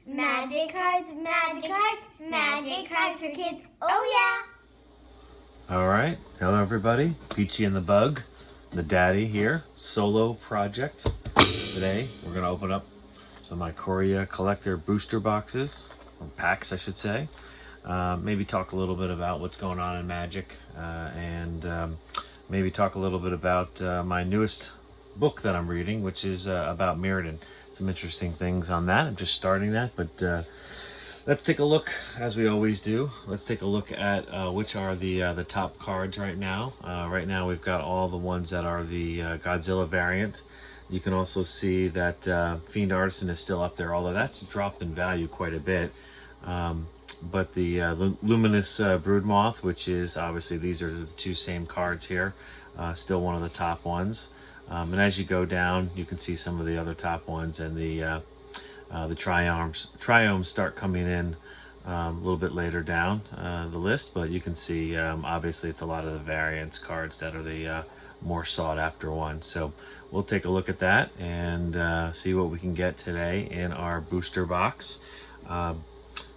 Magic cards, magic cards, magic cards for kids. Oh yeah! All right. Hello, everybody. Peachy and the Bug, the daddy here. Solo project. Today, we're going to open up some Ikoria collector booster boxes, or packs, I should say. Maybe talk a little bit about what's going on in Magic, and maybe talk a little bit about my newest book that I'm reading, which is about Mirrodin. Some interesting things on that. I'm just starting that, but let's take a look, as we always do. Let's take a look at which are the top cards right now. Right now we've got all the ones that are the Godzilla variant. You can also see that Fiend Artisan is still up there, although that's dropped in value quite a bit. But the Luminous Broodmoth, which is obviously, these are the two same cards here, still one of the top ones. And as you go down, you can see some of the other top ones, and the Triomes start coming in a little bit later down the list, but you can see obviously it's a lot of the variants cards that are the more sought after ones. So we'll take a look at that and see what we can get today in our booster box.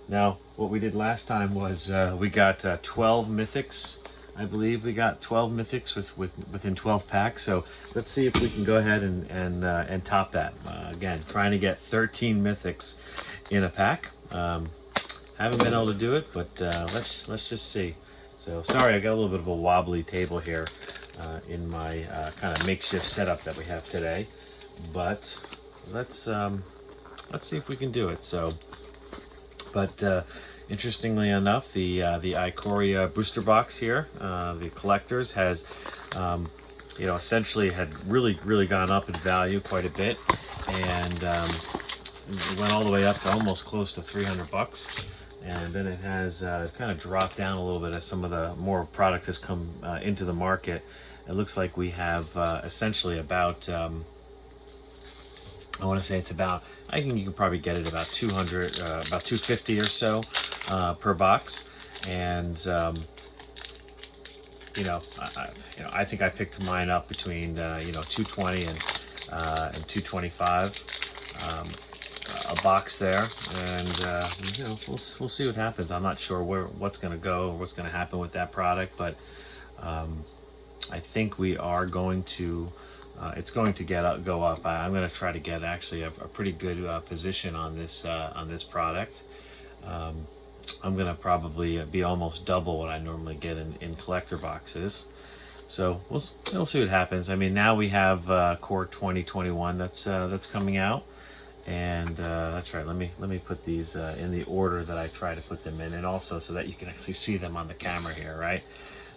Now, what we did last time was we got 12 Mythics. I believe we got 12 Mythics within 12 packs. So let's see if we can go ahead and top that. Again, trying to get 13 Mythics in a pack. Haven't been able to do it, but let's just see. So sorry, I got a little bit of a wobbly table here in my kind of makeshift setup that we have today. But let's see if we can do it. So. But interestingly enough, the Ikoria booster box here, the collectors, has essentially had really gone up in value quite a bit, and it went all the way up to almost close to 300 bucks, and then it has kind of dropped down a little bit as some of the more product has come into the market. It looks like we have essentially about I want to say it's about, I think you can probably get it about 200, about 250 or so per box. And, I think I picked mine up between, 220 and 225 a box there. And, we'll see what happens. I'm not sure what's going to go or what's going to happen with that product, but I think we are going to, it's going to go up. I'm going to try to get actually a pretty good position on this product. I'm going to probably be almost double what I normally get in collector boxes. So we'll see what happens. I mean, now we have Core 2021 that's coming out, and that's right. Let me put these in the order that I try to put them in, and also so that you can actually see them on the camera here, right?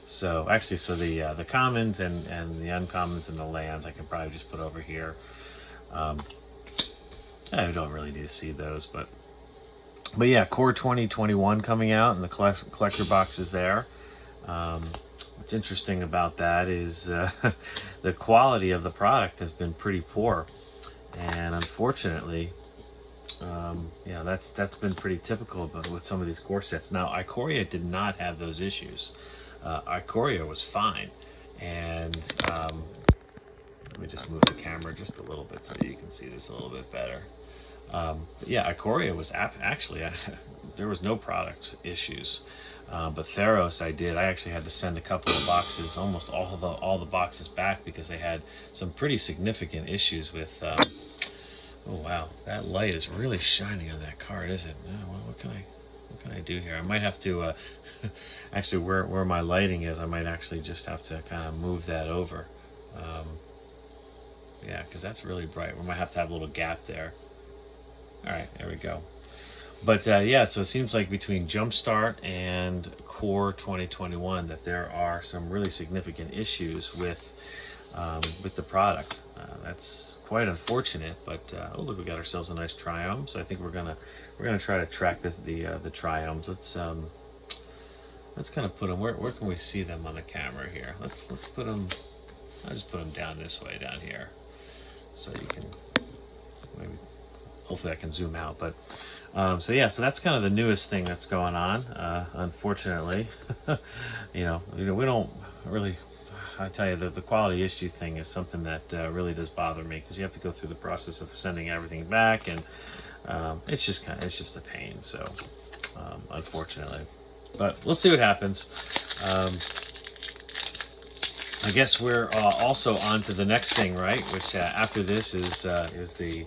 So actually, the commons and the uncommons and the lands I can probably just put over here. I don't really need to see those, but yeah, Core 2021 coming out, and the collector box is there. What's interesting about that is the quality of the product has been pretty poor, and unfortunately, that's been pretty typical with some of these core sets. Now, Ikoria did not have those issues. Ikoria was fine, and let me just move the camera just a little bit so that you can see this a little bit better. But yeah, Ikoria was actually there was no product issues, but Theros I actually had to send a couple of boxes, almost all the boxes back, because they had some pretty significant issues with. Oh wow, that light is really shining on that card, isn't it? Well, what can I do here? I might have to actually, where my lighting is, I might actually just have to kind of move that over. Yeah, because that's really bright. We might have to have a little gap there. All right, there we go. But yeah, so it seems like between Jumpstart and Core 2021 that there are some really significant issues with the product. That's quite unfortunate, but oh look, we got ourselves a nice Triome. So I think we're gonna try to track the Triomes. Let's kind of put them. Where can we see them on the camera here? Let's put them. I'll just put them down this way, down here, so you can maybe. Hopefully I can zoom out, but so yeah, so that's kind of the newest thing that's going on. Unfortunately, we don't really. I tell you that the quality issue thing is something that really does bother me, because you have to go through the process of sending everything back, and it's just a pain. So unfortunately, but we'll see what happens. I guess we're also on to the next thing, right? Which after this is the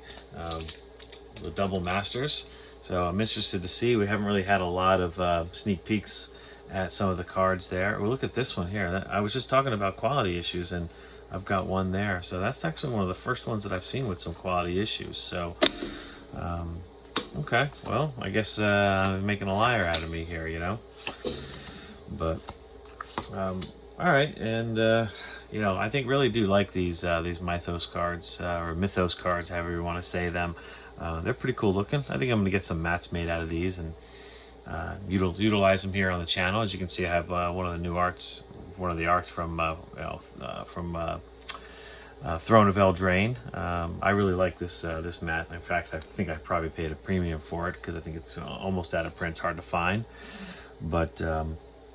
double masters. So I'm interested to see. We haven't really had a lot of sneak peeks at some of the cards there. Well, look at this one here. I was just talking about quality issues, and I've got one there. So that's actually one of the first ones that I've seen with some quality issues. So, okay. Well, I guess I'm making a liar out of me here, you know. But, all right. And, you know, I think really do like these Mythos cards, or Mythos cards, however you want to say them. They're pretty cool looking. I think I'm going to get some mats made out of these and utilize them here on the channel. As you can see, I have one of the arts from Throne of Eldraine. I really like this mat. In fact, I think I probably paid a premium for it, because I think it's almost out of print. It's hard to find. But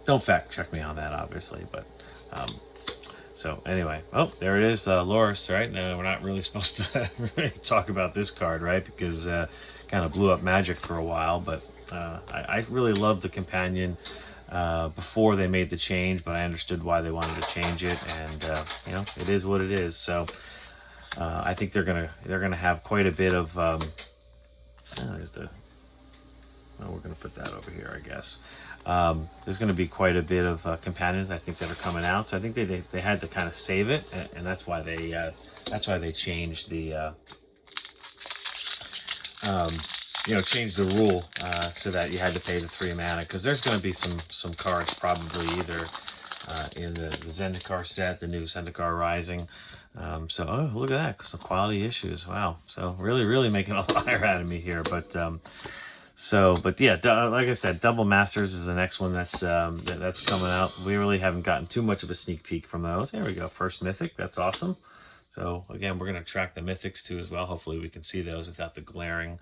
don't fact check me on that, obviously. But so anyway, oh, there it is, Loris, right? We're not really supposed to really talk about this card, right? Because kind of blew up Magic for a while, but I really loved the companion before they made the change, but I understood why they wanted to change it, and you know, it is what it is. So I think they're gonna have quite a bit of we're going to put that over here, I guess. There's going to be quite a bit of companions, I think, that are coming out. So I think they had to kind of save it, and that's why they changed the changed the rule so that you had to pay the 3 mana, because there's going to be some cards probably either in the Zendikar set, the new Zendikar Rising. So oh, look at that, some quality issues. Wow. So really making a liar out of me here, but. But yeah, like I said, Double Masters is the next one that's coming out. We really haven't gotten too much of a sneak peek from those. There we go, first Mythic. That's awesome. So again, we're going to track the Mythics too as well. Hopefully we can see those without the glaring,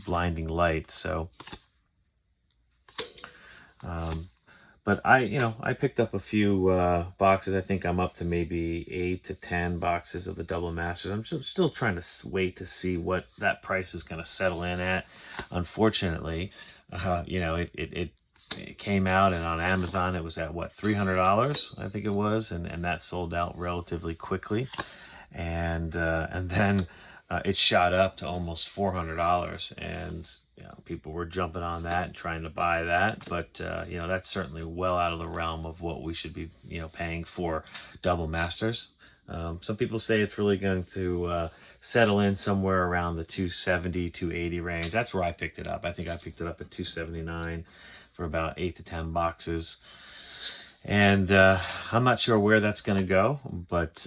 blinding light. So, but I picked up a few boxes. I think I'm up to maybe 8 to 10 boxes of the Double Masters. I'm still trying to wait to see what that price is going to settle in at. Unfortunately, it came out, and on Amazon it was at what, $300, I think it was, and that sold out relatively quickly, and then it shot up to almost $400, and people were jumping on that and trying to buy that, but that's certainly well out of the realm of what we should be paying for Double Masters. Some people say it's really going to settle in somewhere around the 270, 280 range. That's where I picked it up. I think I picked it up at 279 for about 8 to 10 boxes, and I'm not sure where that's going to go, but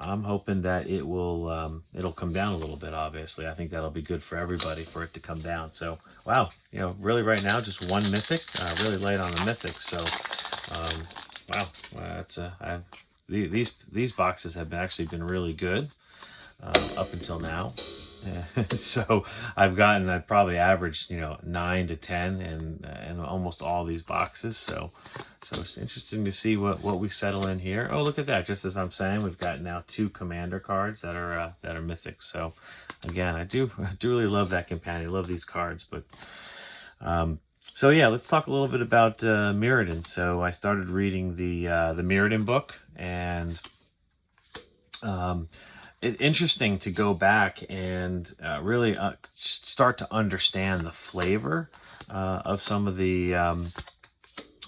I'm hoping that it will it'll come down a little bit. Obviously, I think that'll be good for everybody for it to come down. So wow, really right now just one Mythic, really light on the Mythic. So wow, that's these boxes have actually been really good up until now. So I've probably averaged 9 to 10 and almost all these boxes. So it's interesting to see what we settle in here. Oh, look at that! Just as I'm saying, we've got now 2 commander cards that are Mythic. So again, I do really love that companion. I love these cards, but so yeah, let's talk a little bit about Mirrodin. So I started reading the Mirrodin book, and it's interesting to go back and really start to understand the flavor of some of the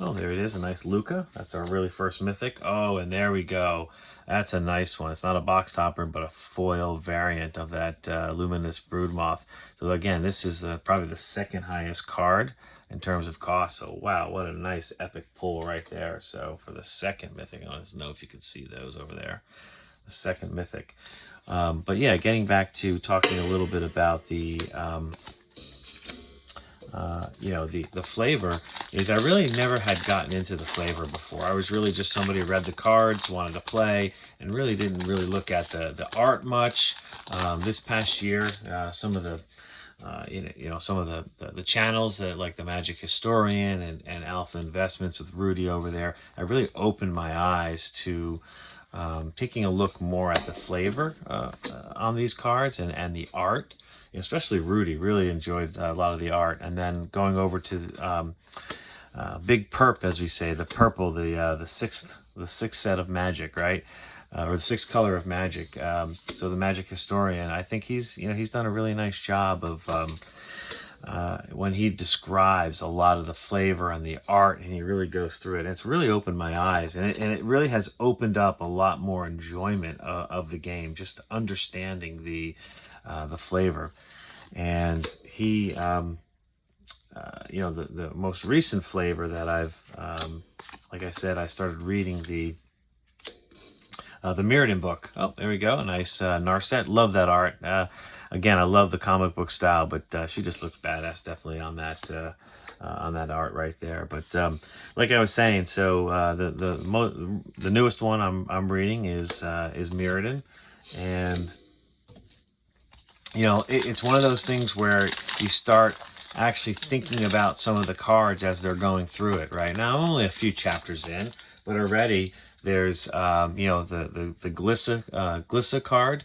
oh, there it is, a nice Luca. That's our really first Mythic. Oh, and there we go. That's a nice one. It's not a box topper, but a foil variant of that Luminous Broodmoth. So again, this is probably the second highest card in terms of cost. So wow, what a nice epic pull right there. So for the second Mythic, I don't know if you can see those over there. The second Mythic. But yeah, getting back to talking a little bit about the the flavor, is I really never had gotten into the flavor before. I was really just somebody who read the cards, wanted to play, and really didn't really look at the art much. This past year, some of the some of the channels that like the Magic Historian and Alpha Investments with Rudy over there, I really opened my eyes to taking a look more at the flavor on these cards and the art. Especially Rudy really enjoyed a lot of the art, and then going over to Big Perp, as we say, the purple, the sixth set of Magic, right? Or the sixth color of Magic. So the Magic Historian, I think he's done a really nice job of when he describes a lot of the flavor and the art, and he really goes through it. And it's really opened my eyes, and it really has opened up a lot more enjoyment of the game, just understanding the flavor. And he, the most recent flavor that I've, like I said, I started reading the Mirrodin book. Oh, there we go. A nice Narset. Love that art. Again, I love the comic book style, but she just looks badass, definitely on that art right there. But like I was saying, so the newest one I'm reading is Mirrodin, and it's one of those things where you start actually thinking about some of the cards as they're going through it. Right now, I'm only a few chapters in, but already there's the Glissa card,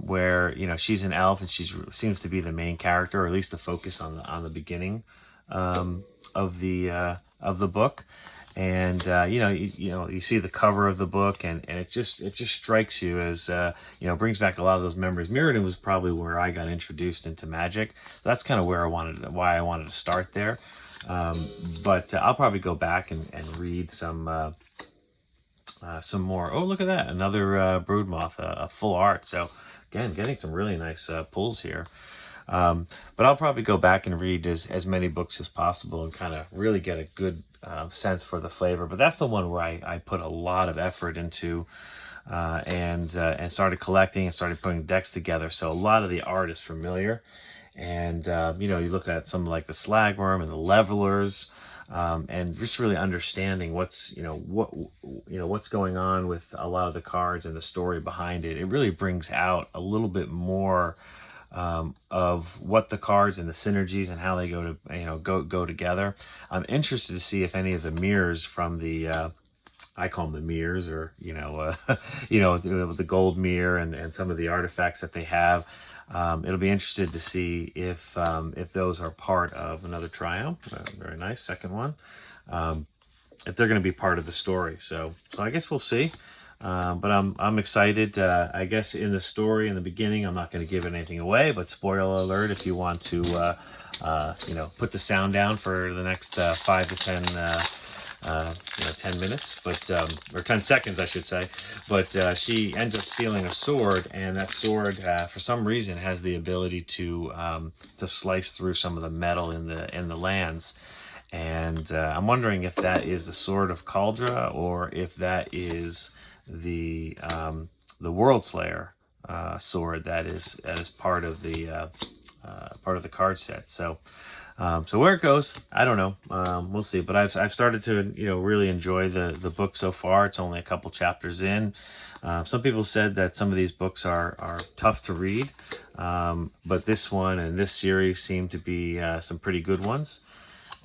where she's an elf and she seems to be the main character, or at least the focus on the beginning of the book. And you see the cover of the book, and it just strikes you as brings back a lot of those memories. Mirrodin was probably where I got introduced into Magic, so that's kind of why I wanted to start there. But I'll probably go back and read some more. Oh, look at that, another Broodmoth, a full art. So again, getting some really nice pulls here. But I'll probably go back and read as many books as possible and kind of really get a good sense for the flavor. But that's the one where I put a lot of effort into and started collecting and started putting decks together. So a lot of the art is familiar. And, you look at something like the Slagworm and the Levelers, and just really understanding what's going on with a lot of the cards and the story behind it. It really brings out a little bit more of what the cards and the synergies and how they go together. I'm interested to see if any of the mirrors from the I call them the mirrors, or with the gold mirror and some of the artifacts that they have. It'll be interested to see if those are part of another Triumph. Very nice, second one. If they're going to be part of the story, so I guess we'll see. But I'm excited. I guess in the story in the beginning, I'm not going to give anything away. But spoiler alert: if you want to, put the sound down for the next 5 to 10. 10 minutes, but or 10 seconds, I should say. But she ends up stealing a sword, and that sword, for some reason, has the ability to slice through some of the metal in the lands. And I'm wondering if that is the Sword of Caldra, or if that is the World Slayer sword that is part of the card set. So where it goes, I don't know. We'll see. But I've started to really enjoy the book so far. It's only a couple chapters in. Some people said that some of these books are tough to read, but this one and this series seem to be some pretty good ones.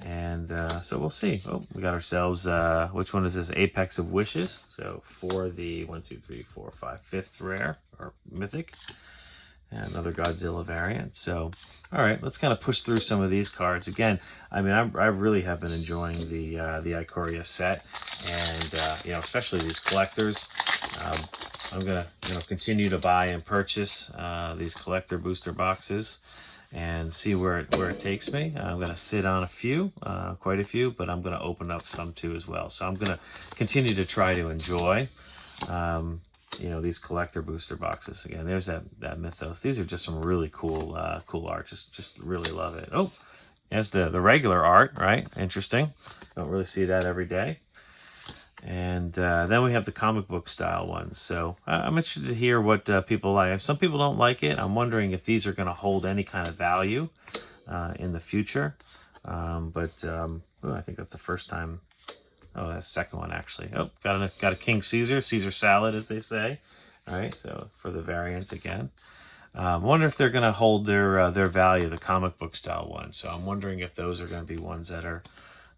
And so we'll see. Oh, we got ourselves, which one is this? Apex of Wishes. So for the 1, 2, 3, 4, 5, fifth rare or mythic. And another Godzilla variant. So, all right, let's kind of push through some of these cards. Again, I mean, I really have been enjoying the Ikoria set, and especially these collectors. I'm gonna continue to buy and purchase these collector booster boxes and see where it takes me. I'm gonna sit on a few, quite a few, but I'm gonna open up some too as well. So I'm gonna continue to try to enjoy. These collector booster boxes. Again, there's that Mythos. These are just some really cool art. Just really love it. Oh, there's the regular art, right? Interesting. Don't really see that every day. And then we have the comic book style ones. So I'm interested to hear what people like. If some people don't like it, I'm wondering if these are going to hold any kind of value in the future. I think that's the first time. Oh, that's the second one, actually. Oh, got a King Caesar salad, as they say. All right, so for the variants again. I wonder if they're going to hold their value, the comic book style ones. So I'm wondering if those are going to be ones that are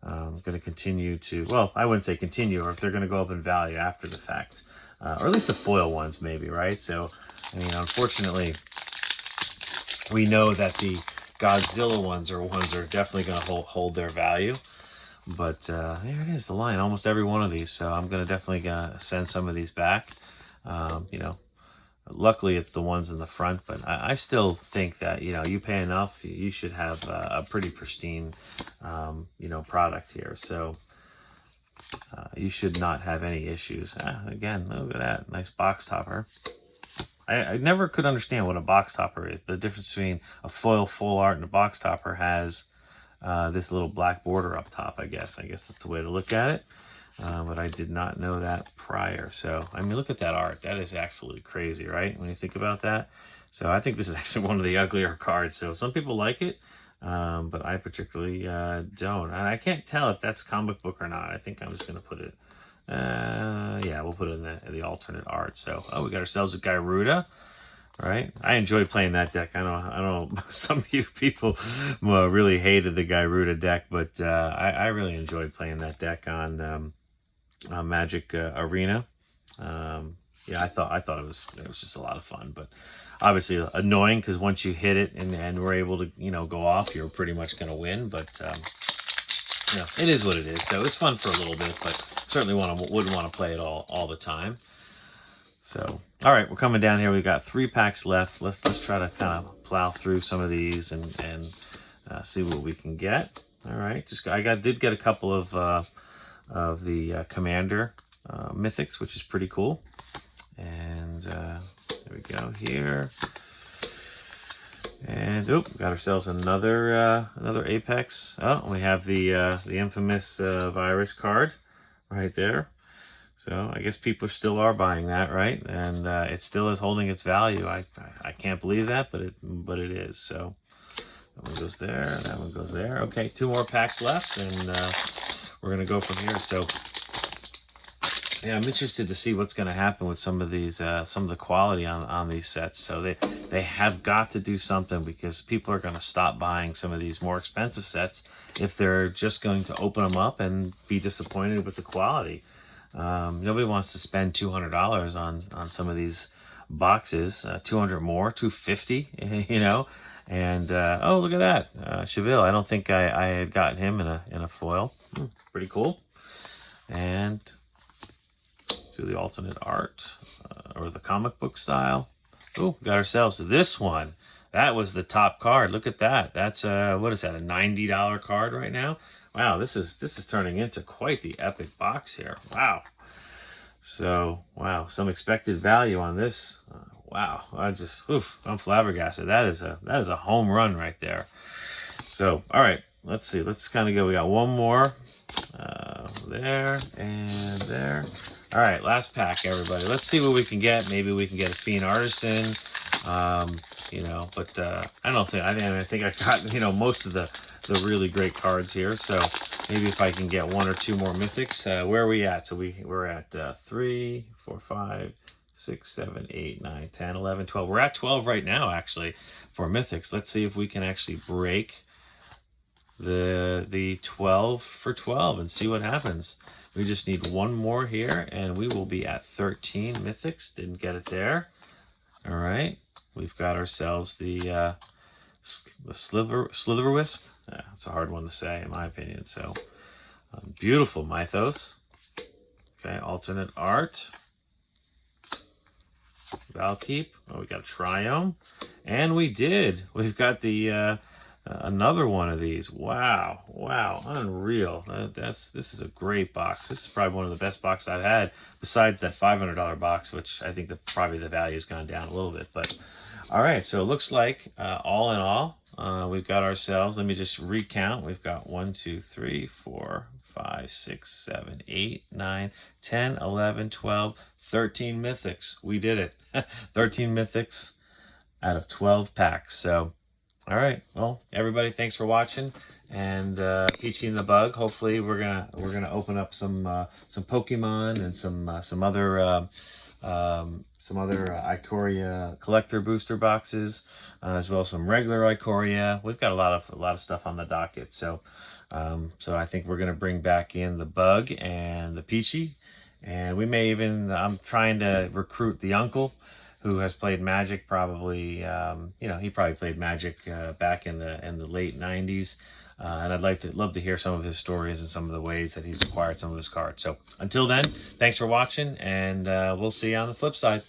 going to continue to, well, I wouldn't say continue, or if they're going to go up in value after the fact. Or at least the foil ones maybe, right? So, I mean, unfortunately, we know that the Godzilla ones are ones that are definitely going to hold their value. But there it is, the line, almost every one of these. So I'm going to definitely send some of these back. You know, luckily it's the ones in the front, but I still think that, you know, you pay enough, you should have a pretty pristine, you know, product here. So you should not have any issues. Again, look at that, nice box topper. I never could understand what a box topper is, but the difference between a foil full art and a box topper has this little black border up top, I guess. I guess that's the way to look at it. But I did not know that prior. So, I mean, look at that art. That is absolutely crazy, right? When you think about that. So, I think this is actually one of the uglier cards. So, some people like it, but I particularly don't. And I can't tell if that's comic book or not. I think I'm just going to put it, yeah, we'll put it in the alternate art. So, oh, we got ourselves a Gyruda. Right, I enjoyed playing that deck. I know some of you people really hated the Gyruda deck, but I really enjoyed playing that deck on Magic Arena. Yeah, I thought it was just a lot of fun, but obviously annoying because once you hit it and we're able to, you know, go off, you're pretty much going to win. But you know, it is what it is. So it's fun for a little bit, but certainly wouldn't want to play it all the time. So, all right, we're coming down here. We've got 3 packs left. Let's try to kind of plow through some of these and see what we can get. All right, did get a couple of the Commander Mythics, which is pretty cool. And there we go here. And we got ourselves another Apex. Oh, we have the infamous virus card right there. So I guess people still are buying that, right? And it still is holding its value. I can't believe that, but it is. So that one goes there, that one goes there. Okay, 2 more packs left, and we're gonna go from here. So yeah, I'm interested to see what's gonna happen with some of these, some of the quality on these sets. So they have got to do something, because people are gonna stop buying some of these more expensive sets if they're just going to open them up and be disappointed with the quality. Nobody wants to spend $200 on some of these boxes, 200 more, 250, you know. And oh, look at that, Cheville. I don't think I had gotten him in a foil. Pretty cool. And do the alternate art or the comic book style. Oh, got ourselves this one. That was the top card. Look at that. That's what is that? A $90 card right now. Wow, this is turning into quite the epic box here. Wow. So, wow, some expected value on this. Wow, I'm flabbergasted. That is a home run right there. So, all right, let's see. Let's kind of go. We got one more there and there. All right, last pack, everybody. Let's see what we can get. Maybe we can get a Fiend Artisan. You know, but I think I got, you know, most of the really great cards here. So maybe if I can get 1 or 2 more Mythics. Where are we at? So we're at 3, 4, 5, 6, 7, 8, 9, 10, 11, 12. We're at 12 right now, actually, for Mythics. Let's see if we can actually break the 12 for 12 and see what happens. We just need 1 more here, and we will be at 13 Mythics. Didn't get it there. All right. We've got ourselves the Slither Wisp. That's a hard one to say, in my opinion. So, beautiful Mythos. Okay, alternate art. Valkeep. Oh, we got a Triome. And we did. We've got the another one of these. Wow, unreal. This is a great box. This is probably one of the best boxes I've had, besides that $500 box, which I think probably the value's gone down a little bit. But all right, so it looks like all in all, we've got ourselves, let me just recount. We've got 1, 2, 3, 4, 5, 6, 7, 8, 9, 10, 11, 12, 13 Mythics. We did it. 13 Mythics out of 12 packs. So, all right. Well, everybody, thanks for watching. And Peachy and the Bug. Hopefully, we're gonna open up some Pokemon and some other some other Ikoria collector booster boxes, as well as some regular Ikoria. We've got a lot of stuff on the docket. So, so I think we're gonna bring back in the Bug and the Peachy, and we may even. I'm trying to recruit the uncle, who has played Magic. Probably, he probably played Magic back in the late '90s. And love to hear some of his stories and some of the ways that he's acquired some of his cards. So until then, thanks for watching, and we'll see you on the flip side.